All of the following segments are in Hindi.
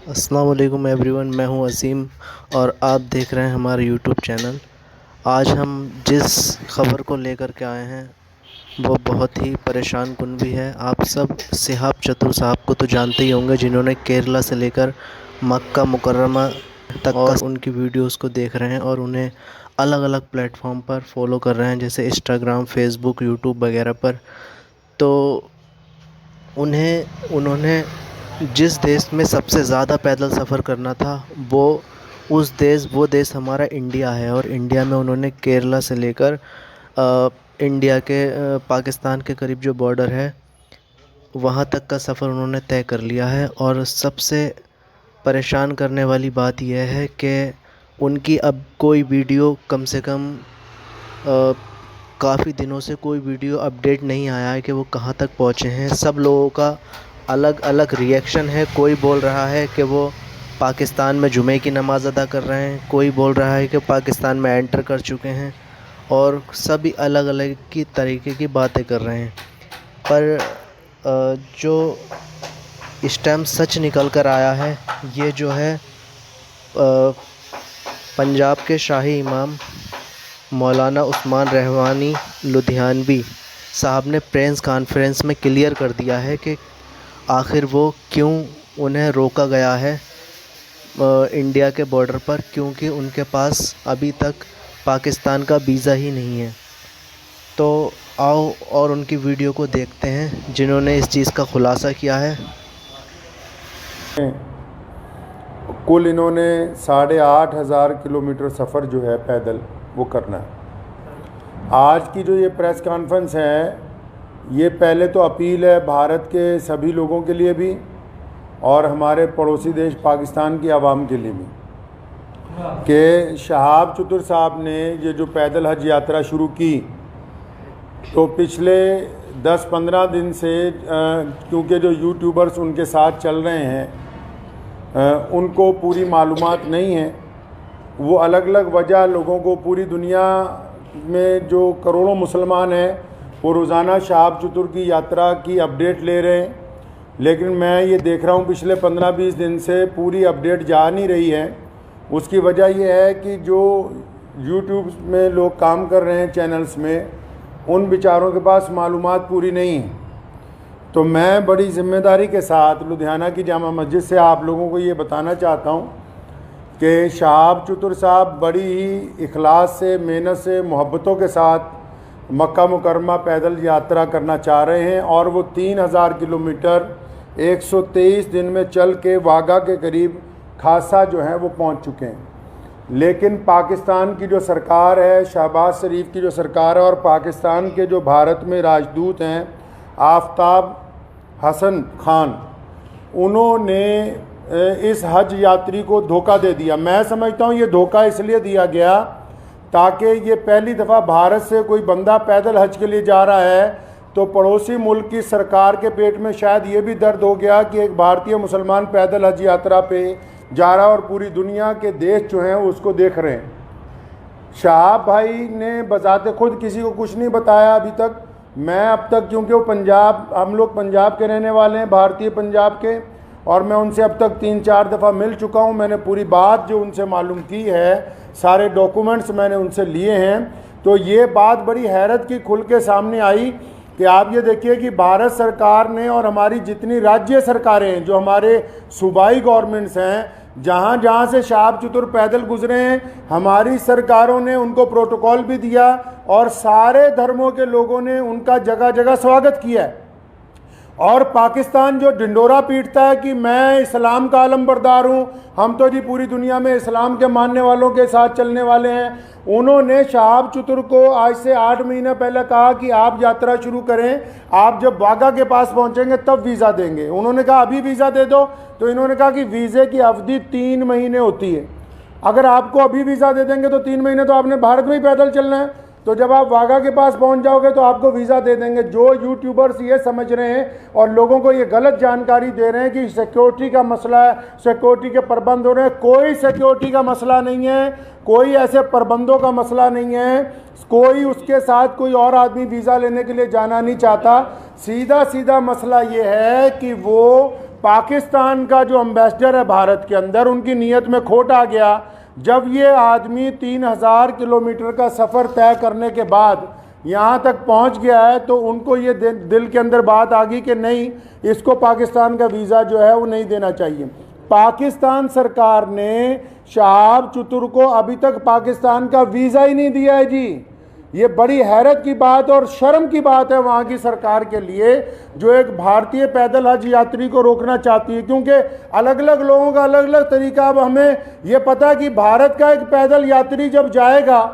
अस्सलाम वालेकुम एवरीवन, मैं हूं असीम और आप देख रहे हैं हमारा यूट्यूब चैनल। आज हम जिस ख़बर को लेकर के आए हैं वो बहुत ही परेशान कुन भी है। आप सब सिहाब चतुर साहब को तो जानते ही होंगे, जिन्होंने केरला से लेकर मक्का मुकर्रमा तक और उनकी वीडियोस को देख रहे हैं और उन्हें अलग अलग प्लेटफॉर्म पर फॉलो कर रहे हैं, जैसे इंस्टाग्राम, फेसबुक, यूट्यूब वगैरह पर। तो उन्होंने जिस देश में सबसे ज़्यादा पैदल सफ़र करना था वो देश हमारा इंडिया है, और इंडिया में उन्होंने केरला से लेकर इंडिया के पाकिस्तान के करीब जो बॉर्डर है वहाँ तक का सफ़र उन्होंने तय कर लिया है। और सबसे परेशान करने वाली बात यह है कि उनकी अब कोई वीडियो कम से कम काफ़ी दिनों से कोई वीडियो अपडेट नहीं आया है कि वो कहाँ तक पहुँचे हैं। सब लोगों का अलग अलग रिएक्शन है। कोई बोल रहा है कि वो पाकिस्तान में जुमे की नमाज़ अदा कर रहे हैं, कोई बोल रहा है कि पाकिस्तान में एंटर कर चुके हैं, और सभी अलग अलग की तरीके की बातें कर रहे हैं। पर जो इस टाइम सच निकल कर आया है, ये जो है पंजाब के शाही इमाम मौलाना उस्मान रहवानी लुधियानवी साहब ने प्रेस कॉन्फ्रेंस में क्लियर कर दिया है कि आखिर वो क्यों उन्हें रोका गया है इंडिया के बॉर्डर पर, क्योंकि उनके पास अभी तक पाकिस्तान का वीज़ा ही नहीं है। तो आओ और उनकी वीडियो को देखते हैं जिन्होंने इस चीज़ का खुलासा किया है। कुल इन्होंने 8,500 किलोमीटर सफ़र जो है पैदल वो करना है। आज की जो ये प्रेस कॉन्फ्रेंस है, ये पहले तो अपील है भारत के सभी लोगों के लिए भी और हमारे पड़ोसी देश पाकिस्तान की आवाम के लिए भी, कि शहाब चतुर साहब ने ये जो पैदल हज यात्रा शुरू की, तो पिछले 10-15 दिन से क्योंकि जो यूट्यूबर्स उनके साथ चल रहे हैं उनको पूरी मालूमात नहीं है। वो अलग अलग वजह लोगों को, पूरी दुनिया में जो करोड़ों मुसलमान हैं वो रोज़ाना शहाब चतुर की यात्रा की अपडेट ले रहे हैं, लेकिन मैं ये देख रहा हूँ पिछले 15-20 दिन से पूरी अपडेट जा नहीं रही है। उसकी वजह ये है कि जो यूट्यूब में लोग काम कर रहे हैं चैनल्स में, उन बेचारों के पास मालूमात पूरी नहीं है। तो मैं बड़ी ज़िम्मेदारी के साथ लुधियाना की जामा मस्जिद से आप लोगों को ये बताना चाहता हूँ कि शहाब चतुर साहब बड़ी ही इखलास से, मेहनत से, मोहब्बतों के साथ मक्का मुकरमा पैदल यात्रा करना चाह रहे हैं, और वो 3,000 किलोमीटर 123 दिन में चल के वाघा के करीब खासा जो है वो पहुंच चुके हैं। लेकिन पाकिस्तान की जो सरकार है, शहबाज शरीफ की जो सरकार है, और पाकिस्तान के जो भारत में राजदूत हैं आफ्ताब हसन खान, उन्होंने इस हज यात्री को धोखा दे दिया। मैं समझता हूँ ये धोखा इसलिए दिया गया ताकि ये पहली दफ़ा भारत से कोई बंदा पैदल हज के लिए जा रहा है, तो पड़ोसी मुल्क की सरकार के पेट में शायद ये भी दर्द हो गया कि एक भारतीय मुसलमान पैदल हज यात्रा पे जा रहा है और पूरी दुनिया के देश जो हैं उसको देख रहे हैं। शहाब भाई ने बजाते खुद किसी को कुछ नहीं बताया अभी तक। मैं अब तक, क्योंकि वो पंजाब, हम लोग पंजाब के रहने वाले हैं, भारतीय पंजाब के, और मैं उनसे अब तक 3-4 दफ़ा मिल चुका हूँ। मैंने पूरी बात जो उनसे मालूम की है, सारे डॉक्यूमेंट्स मैंने उनसे लिए हैं। तो ये बात बड़ी हैरत की खुल के सामने आई कि आप ये देखिए कि भारत सरकार ने और हमारी जितनी राज्य सरकारें हैं, जो हमारे सूबाई गवर्नमेंट्स हैं, जहाँ जहाँ से शहाब चतुर पैदल गुजरे हैं, हमारी सरकारों ने उनको प्रोटोकॉल भी दिया और सारे धर्मों के लोगों ने उनका जगह जगह स्वागत किया है। और पाकिस्तान जो ढिंडोरा पीटता है कि मैं इस्लाम का आलमबरदार हूँ, हम तो जी पूरी दुनिया में इस्लाम के मानने वालों के साथ चलने वाले हैं, उन्होंने शहाब चतुर को आज से 8 महीने पहले कहा कि आप यात्रा शुरू करें, आप जब वाघा के पास पहुँचेंगे तब वीज़ा देंगे। उन्होंने कहा अभी वीज़ा दे दो, तो इन्होंने कहा कि वीज़े की अवधि 3 महीने होती है। अगर आपको अभी वीज़ा दे देंगे तो 3 महीने तो आपने भारत में ही पैदल चलना है, तो जब आप वाघा के पास पहुंच जाओगे तो आपको वीज़ा दे देंगे। जो यूट्यूबर्स ये समझ रहे हैं और लोगों को ये गलत जानकारी दे रहे हैं कि सिक्योरिटी का मसला है, सिक्योरिटी के प्रबंध हो रहे हैं, कोई सिक्योरिटी का मसला नहीं है, कोई ऐसे प्रबंधों का मसला नहीं है, कोई उसके साथ कोई और आदमी वीज़ा लेने के लिए जाना नहीं चाहता। सीधा सीधा मसला ये है कि वो पाकिस्तान का जो एम्बेसडर है भारत के अंदर, उनकी नीयत में खोट आ गया। जब ये आदमी 3000 किलोमीटर का सफ़र तय करने के बाद यहाँ तक पहुँच गया है, तो उनको ये दिल के अंदर बात आ गई कि नहीं, इसको पाकिस्तान का वीज़ा जो है वो नहीं देना चाहिए। पाकिस्तान सरकार ने शहाब चतुर को अभी तक पाकिस्तान का वीज़ा ही नहीं दिया है जी। ये बड़ी हैरत की बात और शर्म की बात है वहाँ की सरकार के लिए, जो एक भारतीय पैदल हज यात्री को रोकना चाहती है, क्योंकि अलग अलग लोगों का अलग अलग तरीका। अब हमें ये पता है कि भारत का एक पैदल यात्री जब जाएगा,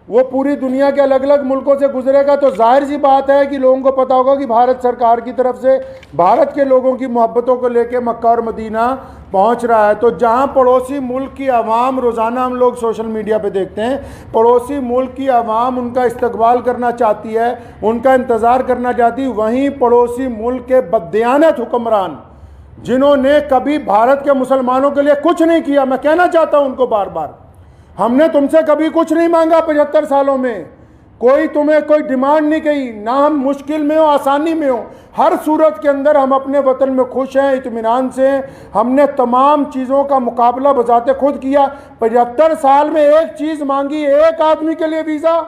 वो पूरी दुनिया के अलग अलग मुल्कों से गुजरेगा, तो जाहिर सी बात है कि लोगों को पता होगा कि भारत सरकार की तरफ से भारत के लोगों की मोहब्बतों को लेकर मक्का और मदीना पहुंच रहा है। तो जहां पड़ोसी मुल्क की आवाम, रोज़ाना हम लोग सोशल मीडिया पे देखते हैं, पड़ोसी मुल्क की आवाम उनका इस्तकबाल करना चाहती है, उनका इंतज़ार करना चाहती है, वहीं पड़ोसी मुल्क के बददियानत हुक्मरान, जिन्होंने कभी भारत के मुसलमानों के लिए कुछ नहीं किया, मैं कहना चाहता हूँ उनको बार बार, हमने तुमसे कभी कुछ नहीं मांगा 75 सालों में, कोई तुम्हें कोई डिमांड नहीं की, ना हम मुश्किल में हो आसानी में हो, हर सूरत के अंदर हम अपने वतन में खुश हैं, इत्मीनान से हैं। हमने तमाम चीज़ों का मुकाबला बजाते खुद किया। 75 साल में एक चीज़ मांगी, एक आदमी के लिए वीज़ा,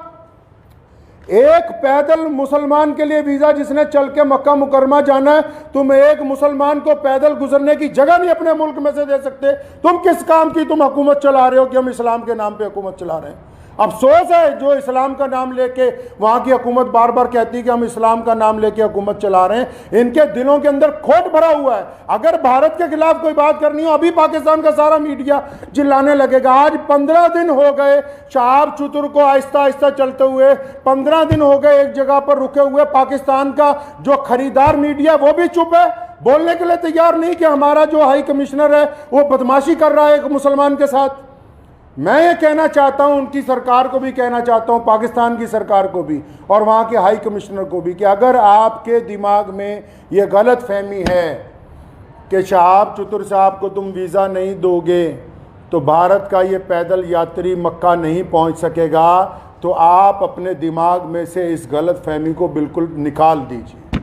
एक पैदल मुसलमान के लिए वीज़ा जिसने चल के मक्का मुकरमा जाना है। तुम एक मुसलमान को पैदल गुजरने की जगह नहीं अपने मुल्क में से दे सकते। तुम किस काम की तुम हुकूमत चला रहे हो कि हम इस्लाम के नाम पे हुकूमत चला रहे हैं। अफसोस है जो इस्लाम का नाम लेके वहाँ की हुकूमत बार बार कहती है कि हम इस्लाम का नाम लेके हुकूमत चला रहे हैं, इनके दिलों के अंदर खोट भरा हुआ है। अगर भारत के खिलाफ कोई बात करनी हो, अभी पाकिस्तान का सारा मीडिया चिल्लाने लगेगा। आज 15 दिन हो गए शहाब चतुर को आहिस्ता आहिस्ता चलते हुए, 15 दिन हो गए एक जगह पर रुके हुए। पाकिस्तान का जो खरीदार मीडिया वो भी चुप है, बोलने के लिए तैयार नहीं कि हमारा जो हाई कमिश्नर है वो बदमाशी कर रहा है एक मुसलमान के साथ। मैं ये कहना चाहता हूँ, उनकी सरकार को भी कहना चाहता हूँ, पाकिस्तान की सरकार को भी और वहाँ के हाई कमिश्नर को भी, कि अगर आपके दिमाग में ये गलत फहमी है कि शहाब चतुर साहब को तुम वीज़ा नहीं दोगे तो भारत का ये पैदल यात्री मक्का नहीं पहुँच सकेगा, तो आप अपने दिमाग में से इस गलत फहमी को बिल्कुल निकाल दीजिए।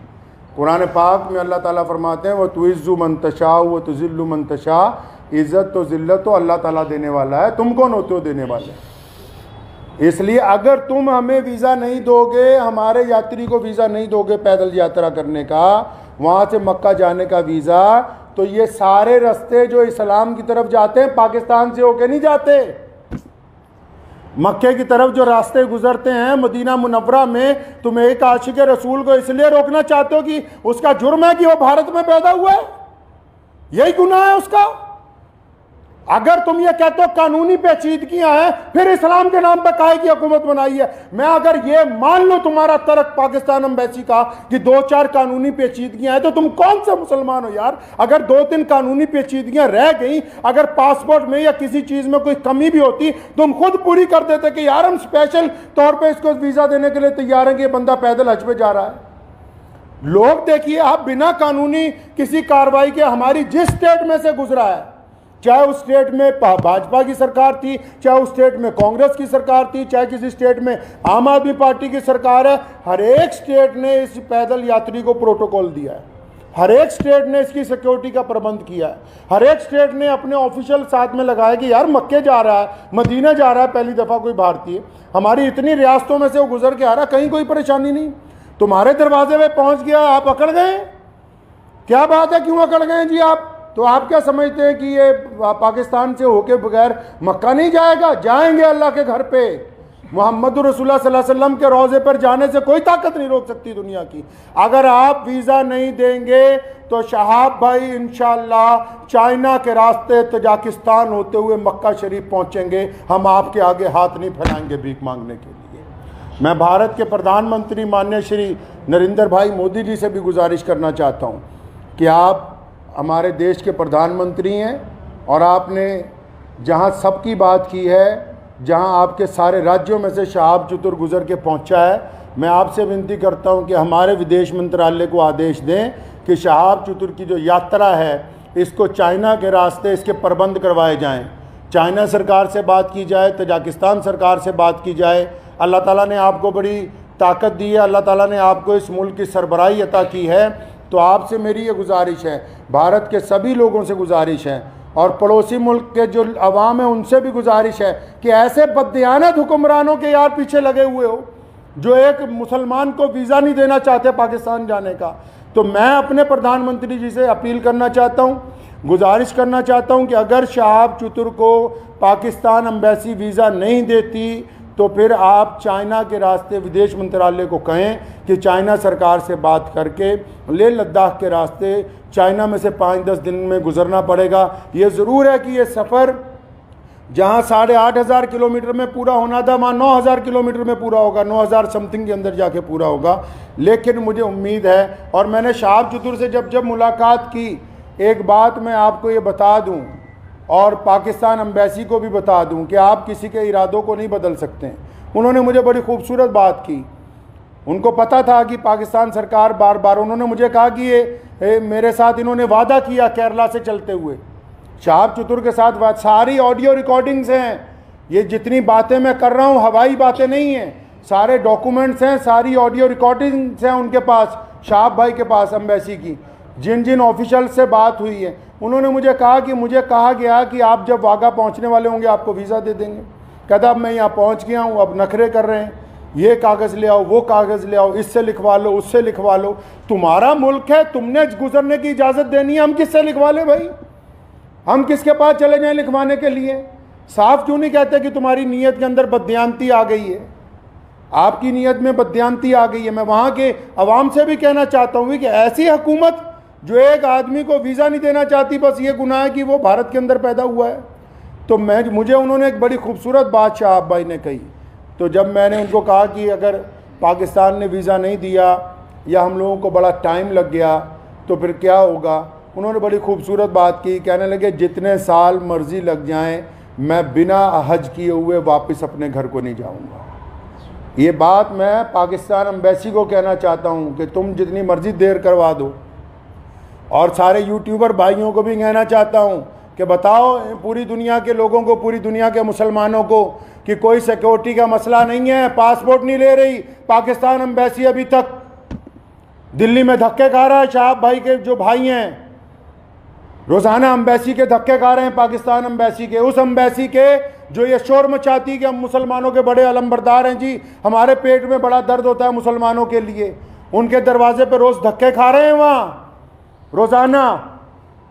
कुरान पाक में अल्लाह ताला फरमाते हैं, वह तुइज़्ज़ु मन तशा व तुज़िल्लु मन तशा, इज़्ज़त तो ज़िल्लत तो अल्लाह ताला देने वाला है, तुम कौन होते हो देने वाले। इसलिए अगर तुम हमें वीज़ा नहीं दोगे, हमारे यात्री को वीज़ा नहीं दोगे पैदल यात्रा करने का, वहाँ से मक्का जाने का वीज़ा, तो ये सारे रास्ते जो इस्लाम की तरफ जाते हैं पाकिस्तान से होके नहीं जाते। मक्के की तरफ जो रास्ते गुजरते हैं मदीना मुनव्वरा में, तुम एक आशिक रसूल को इसलिए रोकना चाहते हो कि उसका जुर्म है कि वो भारत में पैदा हुआ है, यही गुनाह है उसका। अगर तुम ये कहते हो कानूनी पेचीदगियां हैं, फिर इस्लाम के नाम पर काहे की हुकूमत बनाई है। मैं अगर ये मान लो तुम्हारा तर्क पाकिस्तान एम्बेसी का कि 2-4 कानूनी पेचीदगियां हैं, तो तुम कौन से मुसलमान हो यार। अगर 2-3 कानूनी पेचीदगियां रह गई, अगर पासपोर्ट में या किसी चीज़ में कोई कमी भी होती, तुम खुद पूरी कर देते कि यार हम स्पेशल तौर पर इसको वीज़ा देने के लिए तैयार हैं कि ये बंदा पैदल हज पे जा रहा है। लोग देखिए, आप बिना कानूनी किसी कार्रवाई के, हमारी जिस स्टेट में से गुजरा है, चाहे उस स्टेट में भाजपा की सरकार थी, चाहे उस स्टेट में कांग्रेस की सरकार थी, चाहे किसी स्टेट में आम आदमी पार्टी की सरकार है, हर एक स्टेट ने इस पैदल यात्री को प्रोटोकॉल दिया है, हर एक स्टेट ने इसकी सिक्योरिटी का प्रबंध किया है, हर एक स्टेट ने अपने ऑफिशियल साथ में लगाया कि यार मक्के जा रहा है, मदीना जा रहा है पहली दफ़ा कोई भारतीय, हमारी इतनी रियासतों में से वो गुजर के आ रहा, कहीं कोई परेशानी नहीं। तुम्हारे दरवाजे में पहुँच गया, आप अकड़ गए। क्या बात है, क्यों अकड़ गए जी आप? तो आप क्या समझते हैं कि ये पाकिस्तान से होके बगैर मक्का नहीं जाएगा? जाएंगे अल्लाह के घर पे। मोहम्मद रसूलुल्लाह सल्लल्लाहु अलैहि वसल्लम के रोज़े पर जाने से कोई ताकत नहीं रोक सकती दुनिया की। अगर आप वीज़ा नहीं देंगे तो शहाब भाई इंशाअल्लाह चाइना के रास्ते तजाकिस्तान होते हुए मक्का शरीफ पहुँचेंगे। हम आपके आगे हाथ नहीं फैलाएंगे भीख मांगने के लिए। मैं भारत के प्रधानमंत्री माननीय श्री नरेंद्र भाई मोदी जी से भी गुजारिश करना चाहता हूँ कि आप हमारे देश के प्रधानमंत्री हैं और आपने जहां सबकी बात की है, जहां आपके सारे राज्यों में से शहाब चतुर गुजर के पहुंचा है, मैं आपसे विनती करता हूं कि हमारे विदेश मंत्रालय को आदेश दें कि शहाब चतुर की जो यात्रा है इसको चाइना के रास्ते इसके प्रबंध करवाए जाएं। चाइना सरकार से बात की जाए, तजाकिस्तान सरकार से बात की जाए। अल्लाह ताला ने आपको बड़ी ताकत दी है, अल्लाह ताला ने आपको इस मुल्क की सरबराही अता की है। तो आपसे मेरी ये गुजारिश है, भारत के सभी लोगों से गुजारिश है और पड़ोसी मुल्क के जो अवाम है उनसे भी गुजारिश है कि ऐसे बददियानत हुक्मरानों के यार पीछे लगे हुए हो जो एक मुसलमान को वीज़ा नहीं देना चाहते पाकिस्तान जाने का। तो मैं अपने प्रधानमंत्री जी से अपील करना चाहता हूँ, गुजारिश करना चाहता हूँ कि अगर शहाब चतुर को पाकिस्तान एम्बेसी वीज़ा नहीं देती तो फिर आप चाइना के रास्ते विदेश मंत्रालय को कहें कि चाइना सरकार से बात करके लेह लद्दाख के रास्ते चाइना में से 5-10 दिन में गुजरना पड़ेगा। ये ज़रूर है कि ये सफ़र जहाँ 8,500 किलोमीटर में पूरा होना था वहाँ 9,000 किलोमीटर में पूरा होगा, 9,000 समथिंग के अंदर जाके पूरा होगा। लेकिन मुझे उम्मीद है, और मैंने शहाब चतुर से जब मुलाकात की, एक बात मैं आपको ये बता दूँ और पाकिस्तान एम्बेसी को भी बता दूं कि आप किसी के इरादों को नहीं बदल सकते। उन्होंने मुझे बड़ी खूबसूरत बात की, उनको पता था कि पाकिस्तान सरकार बार बार, उन्होंने मुझे कहा कि ये मेरे साथ इन्होंने वादा किया केरला से चलते हुए, शहाब चतुर के साथ सारी ऑडियो रिकॉर्डिंग्स हैं, ये जितनी बातें मैं कर रहा हूँ हवाई बातें नहीं हैं, सारे डॉक्यूमेंट्स हैं, सारी ऑडियो रिकॉर्डिंग्स हैं उनके पास, शहाब भाई के पास एम्बेसी की, जिन जिन ऑफिशियल से बात हुई है। उन्होंने मुझे कहा कि मुझे कहा गया कि आप जब वाघा पहुंचने वाले होंगे आपको वीज़ा दे देंगे। कहता अब मैं यहाँ पहुंच गया हूँ, अब नखरे कर रहे हैं, ये कागज़ ले आओ, वो कागज़ ले आओ, इससे लिखवा लो, उससे लिखवा लो। तुम्हारा मुल्क है, तुमने गुजरने की इजाज़त देनी है, हम किससे लिखवा ले भाई? हम किसके पास चले जाएँ लिखवाने के लिए? साफ क्यों नहीं कहते कि तुम्हारी नीयत के अंदर बददियानती आ गई है, आपकी नीयत में बददियानती आ गई है। मैं वहाँ के अवाम से भी कहना चाहता हूँ कि ऐसी हुकूमत जो एक आदमी को वीज़ा नहीं देना चाहती, बस ये गुनाह है कि वो भारत के अंदर पैदा हुआ है। तो मुझे उन्होंने एक बड़ी खूबसूरत बात शहाब भाई ने कही। तो जब मैंने उनको कहा कि अगर पाकिस्तान ने वीज़ा नहीं दिया या हम लोगों को बड़ा टाइम लग गया तो फिर क्या होगा, उन्होंने बड़ी खूबसूरत बात की, कहने लगे जितने साल मर्ज़ी लग जाएं मैं बिना हज किए हुए वापस अपने घर को नहीं जाऊँगा। ये बात मैं पाकिस्तान एम्बेसी को कहना चाहता हूँ कि तुम जितनी मर्ज़ी देर करवा दो, और सारे यूट्यूबर भाइयों को भी कहना चाहता हूँ कि बताओ पूरी दुनिया के लोगों को, पूरी दुनिया के मुसलमानों को कि कोई सिक्योरिटी का मसला नहीं है, पासपोर्ट नहीं ले रही पाकिस्तान एम्बेसी, अभी तक दिल्ली में धक्के खा रहा है। शहाब भाई के जो भाई हैं रोज़ाना एम्बेसी के धक्के खा रहे हैं, पाकिस्तान एम्बेसी के, उस एम्बेसी के जो ये शोर मचाती कि हम मुसलमानों के बड़े अलमबरदार हैं जी, हमारे पेट में बड़ा दर्द होता है मुसलमानों के लिए, उनके दरवाजे पर रोज़ धक्के खा रहे हैं वहाँ रोज़ाना।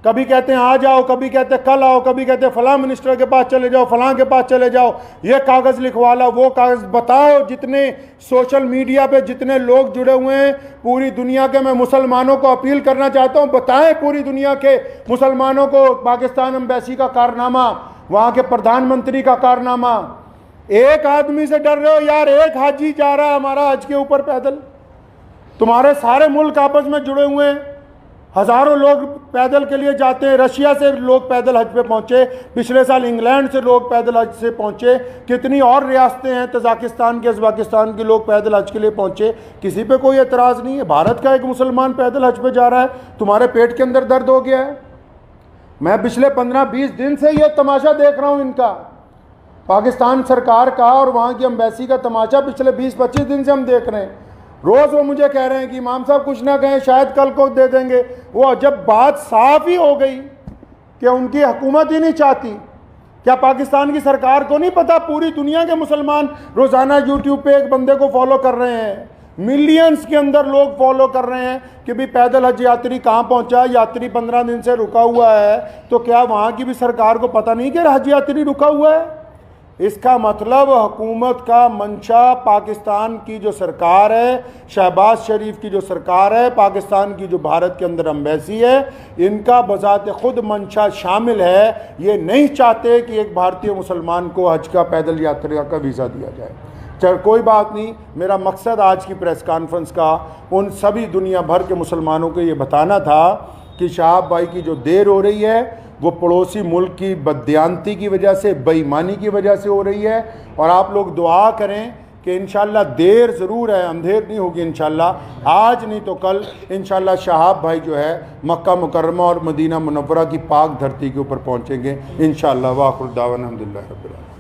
कभी कहते हैं आ जाओ, कभी कहते हैं कल आओ, कभी कहते हैं फलां मिनिस्टर के पास चले जाओ, फलां के पास चले जाओ, ये कागज़ लिखवा लो, वो कागज़। बताओ जितने सोशल मीडिया पे जितने लोग जुड़े हुए हैं पूरी दुनिया के, मैं मुसलमानों को अपील करना चाहता हूँ, बताएं पूरी दुनिया के मुसलमानों को पाकिस्तान एम्बेसी का कारनामा, वहाँ के प्रधानमंत्री का कारनामा। एक आदमी से डर रहे हो यार, एक हाजी जा रहा है हमारा हज के ऊपर पैदल, तुम्हारे सारे मुल्क आपस में जुड़े हुए हैं, हज़ारों लोग पैदल के लिए जाते हैं। रशिया से लोग पैदल हज पे पहुँचे, पिछले साल इंग्लैंड से लोग पैदल हज से पहुँचे, कितनी और रियासतें हैं, तजाकिस्तान के, उज़्बेकिस्तान के लोग पैदल हज के लिए पहुँचे, किसी पे कोई एतराज़ नहीं है। भारत का एक मुसलमान पैदल हज पे जा रहा है, तुम्हारे पेट के अंदर दर्द हो गया है। मैं पिछले 15-20 दिन से ये तमाशा देख रहा हूँ इनका, पाकिस्तान सरकार का और वहाँ की एम्बेसी का तमाशा पिछले 20-25 दिन से हम देख रहे हैं। रोज़ वो मुझे कह रहे हैं कि इमाम साहब कुछ ना कहें, शायद कल को दे देंगे। वो जब बात साफ ही हो गई कि उनकी हुकूमत ही नहीं चाहती, क्या पाकिस्तान की सरकार को नहीं पता पूरी दुनिया के मुसलमान रोज़ाना यूट्यूब पे एक बंदे को फॉलो कर रहे हैं, मिलियंस के अंदर लोग फॉलो कर रहे हैं कि भाई पैदल हज यात्री कहाँ पहुँचा, यात्री 15 दिन से रुका हुआ है, तो क्या वहाँ की भी सरकार को पता नहीं कि हज यात्री रुका हुआ है? इसका मतलब हुकूमत का मंशा, पाकिस्तान की जो सरकार है, शहबाज शरीफ की जो सरकार है, पाकिस्तान की जो भारत के अंदर एम्बेसी है, इनका बजाते खुद मंशा शामिल है। ये नहीं चाहते कि एक भारतीय मुसलमान को हज का पैदल यात्रा का वीज़ा दिया जाए। चल कोई बात नहीं, मेरा मकसद आज की प्रेस कॉन्फ्रेंस का उन सभी दुनिया भर के मुसलमानों को ये बताना था कि शहाब भाई की जो देर हो रही है वो पड़ोसी मुल्क की बददियानती की वजह से, बेईमानी की वजह से हो रही है। और आप लोग दुआ करें कि इंशाल्लाह देर ज़रूर है, अंधेर नहीं होगी इंशाल्लाह, आज नहीं तो कल इंशाल्लाह शहाब भाई जो है मक्का मुकर्रमा और मदीना मुनव्वरा की पाक धरती के ऊपर पहुँचेंगे इंशाल्लाह। वाखिर दावाना अल्हम्दुलिल्लाह रब्बिल आलमीन।